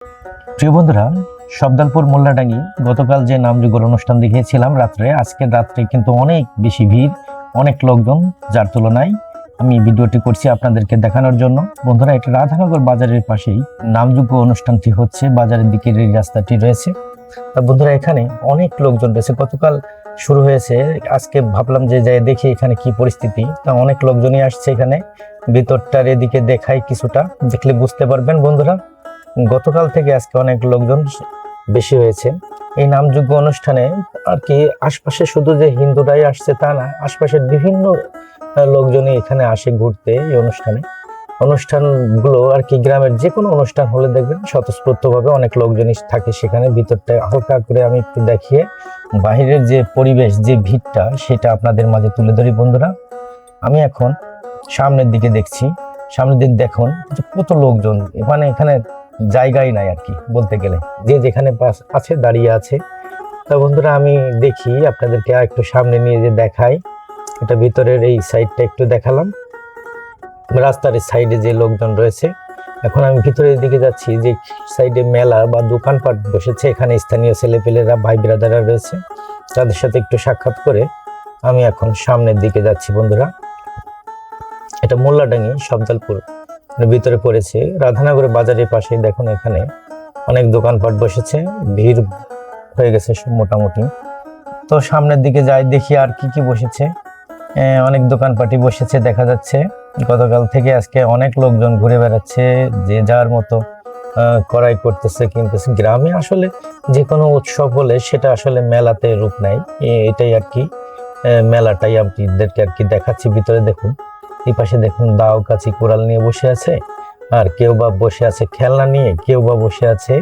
প্রিয় বন্ধুরা, শব্দালপুর মোল্লাডাঙ্গি গতকাল যে নামযজ্ঞের অনুষ্ঠান দেখিয়েছিলাম রাত্রে, আজকের রাত্রে কিন্তু অনেক বেশি ভিড়, অনেক লোকজন, যার তুলনায় আমি ভিডিওটি করছি আপনাদেরকে দেখানোর জন্য। বন্ধুরা, এটা রাধানগর বাজারের পাশেই নামযজ্ঞ অনুষ্ঠানটি হচ্ছে, বাজারের দিকের এই রাস্তাটি রয়েছে। তা বন্ধুরা, এখানে অনেক লোকজন রয়েছে, গতকাল শুরু হয়েছে, আজকে ভাবলাম যে যাই দেখি এখানে কি পরিস্থিতি। তা অনেক লোকজনই আসছে এখানে, ভিতরটার এদিকে দেখাই, কিছুটা দেখলে বুঝতে পারবেন বন্ধুরা। গতকাল থেকে আজকে অনেক লোকজন বেশি হয়েছে এই নামযজ্ঞ অনুষ্ঠানে। আর কি আশপাশে শুধু যে হিন্দুরাই আসছে তা না, আশপাশের বিভিন্ন লোকজনই এখানে আসে ঘুরতে এই অনুষ্ঠানগুলো। আর কি গ্রামের যে কোনো অনুষ্ঠান হলে দেখবেন স্বতঃস্ফূর্তভাবে অনেক লোকজনই থাকে সেখানে। ভিতরটা হালকা করে আমি একটু দেখিয়ে বাইরের যে পরিবেশ, যে ভিড়টা, সেটা আপনাদের মাঝে তুলে ধরি বন্ধুরা। আমি এখন সামনের দিকে দেখছি, সামনের দিকে দেখুন যে কত লোকজন, মানে এখানে জায়গাই নাই আর কি বলতে গেলে, যে যেখানে আছে দাঁড়িয়ে আছে। তা বন্ধুরা, আমি দেখি আপনাদেরকে একটু সামনে নিয়ে যে দেখাই, এটা ভিতরের এই সাইডটা একটু দেখালাম, রাস্তার সাইডে যে লোকজন রয়েছে। এখন আমি ভিতরের দিকে যাচ্ছি, যে সাইডে মেলা বা দোকানপাট বসেছে, এখানে স্থানীয় ছেলেপেলেরা, ভাই ব্রাদাররা রয়েছে, তাদের সাথে একটু সাক্ষাৎ করে আমি এখন সামনের দিকে যাচ্ছি বন্ধুরা। এটা মোল্লাডাঙ্গি শব্দালপুর ভিতরে পড়েছে, রাধানগরের বাজারের পাশে। দেখুন এখানে অনেক দোকানপাট বসেছে, ভিড় হয়ে গেছে মোটামুটি। তো সামনের দিকে যাই, দেখি আর কি কি বসেছে। অনেক দোকানপাটি বসেছে দেখা যাচ্ছে। গতকাল থেকে আজকে অনেক লোকজন ঘুরে বেড়াচ্ছে, যে যার মতো কড়াই করতেছে, কিনতেছে। গ্রামে আসলে যে কোনো উৎসব হলে সেটা আসলে মেলাতে রূপ নেয়, এটাই আর কি মেলাটাই আপনাদেরকে আর কি দেখাচ্ছি। ভিতরে দেখুন, এই পাশে দেখুন দাও, কাছি, কোরাল নিয়ে বসে আছে, আর কেউ বা বসে আছে খেলনা নিয়ে, কেউ বা বসে আছে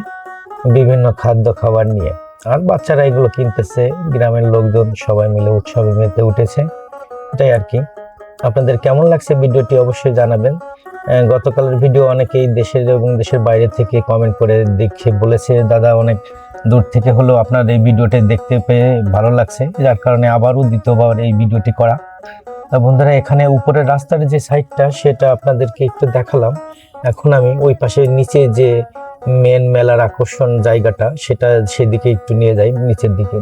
বিভিন্ন খাদ্য খাবার নিয়ে, আর বাচ্চারা এগুলো কিনতেছে। গ্রামের লোকজন সবাই মিলে উৎসবে মেতে উঠেছে, এটাই আর কি। আপনাদের কেমন লাগছে ভিডিওটি অবশ্যই জানাবেন। গতকালের ভিডিও অনেকেই দেশের এবং দেশের বাইরে থেকে কমেন্ট করে দেখে বলেছে, দাদা অনেক দূর থেকে হলেও আপনার এই ভিডিওটি দেখতে পেয়ে ভালো লাগছে, যার কারণে আবারও দ্বিতীয়বার এই ভিডিওটি করা। তা বন্ধুরা, এখানে উপরের রাস্তার যে সাইডটা সেটা আপনাদেরকে একটু দেখালাম। এখন আমি ওই পাশে নিচে যে মেন মেলার আকর্ষণ জায়গাটা, সেটা সেদিকে একটু নিয়ে যাই। নিচের দিকে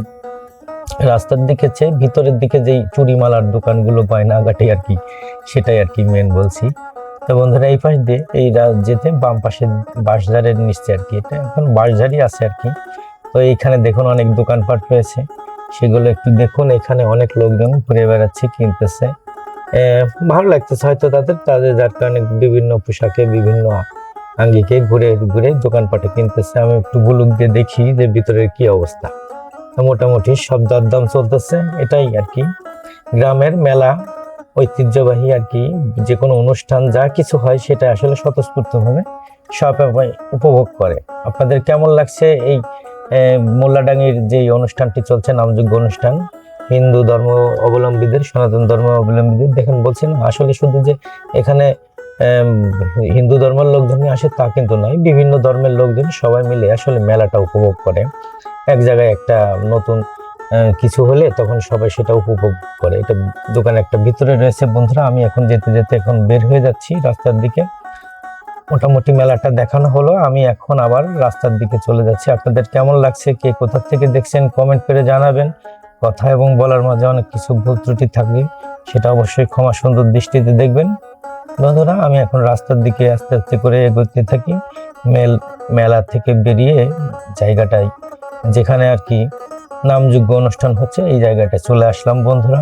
রাস্তার দিকে চেয়ে ভিতরের দিকে যেই চুরিমালার দোকানগুলো, গয়নাগাটি আর কি, সেটাই আর কি মেন বলছি। তো বন্ধুরা, এই পাশ দিয়ে এই যেতে বাম পাশে বাঁশঝাড়ের নিচে আর কি, এটা এখন বাঁশঝাড়ই আছে আর কি। তো এইখানে দেখুন অনেক দোকানপাট রয়েছে, সেগুলো একটু দেখুন। এখানে অনেক লোকজন ঘুরে বেড়াচ্ছে, কিনতেছে, ভালো লাগতেছে হয়তো তাদের যার কারণে বিভিন্ন পোশাকে, বিভিন্ন আঙ্গিকে ঘুরে ঘুরে দোকানপাটে কিনতেছে। আমি একটু বুলুক দিয়ে দেখি যে ভিতরের কি অবস্থা। মোটামুটি সব দরদাম চলতেছে, এটাই আর কি গ্রামের মেলা, ঐতিহ্যবাহী আর কি। যে কোনো অনুষ্ঠান যা কিছু হয় সেটা আসলে স্বতঃস্ফূর্তভাবে সবাই উপভোগ করে। আপনাদের কেমন লাগছে এই মোল্লাডাঙ্গির যে অনুষ্ঠানটি চলছে, নামযজ্ঞ অনুষ্ঠান, হিন্দু ধর্ম অবলম্বীদের, সনাতন ধর্ম অবলম্বীদের? দেখেন, বলছেন আসলে শুধু যে এখানে হিন্দু ধর্মের লোকজন আসে তা কিন্তু নয়, বিভিন্ন ধর্মের লোকজন সবাই মিলে আসলে মেলাটা উপভোগ করে। এক জায়গায় একটা নতুন কিছু হলে তখন সবাই সেটা উপভোগ করে। এটা দোকান একটা ভিতরে রয়েছে বন্ধুরা। আমি এখন যেতে যেতে এখন বের হয়ে যাচ্ছি রাস্তার দিকে। মোটামুটি মেলাটা দেখানো হলো, আমি এখন আবার রাস্তার দিকে চলে যাচ্ছি। আপনাদের কেমন লাগছে, কে কোথা থেকে দেখছেন কমেন্ট করে জানাবেন। কথা এবং বলার মাঝে অনেক কিছু ভুল ত্রুটি থাকবে, সেটা অবশ্যই ক্ষমা সুন্দর দৃষ্টিতে দেখবেন বন্ধুরা। আমি এখন রাস্তার দিকে আস্তে আস্তে করে এগোতে থাকি, মেলা থেকে বেরিয়ে জায়গাটায় যেখানে আর কি নামযজ্ঞ অনুষ্ঠান হচ্ছে, এই জায়গাটা চলে আসলাম বন্ধুরা।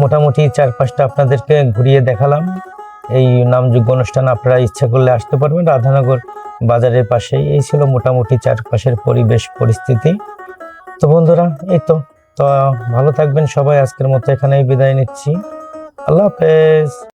মোটামুটি চারপাশটা আপনাদেরকে ঘুরিয়ে দেখালাম। এই নামযজ্ঞ অনুষ্ঠান আপনারা ইচ্ছা করলে আসতে পারবেন, রাধানগর বাজারের পাশেই। এই ছিল মোটামুটি চারপাশের পরিবেশ পরিস্থিতি। তো বন্ধুরা, এই তো ভালো থাকবেন সবাই। আজকের মতো এখানেই বিদায় নিচ্ছি, আল্লাহ হাফেজ।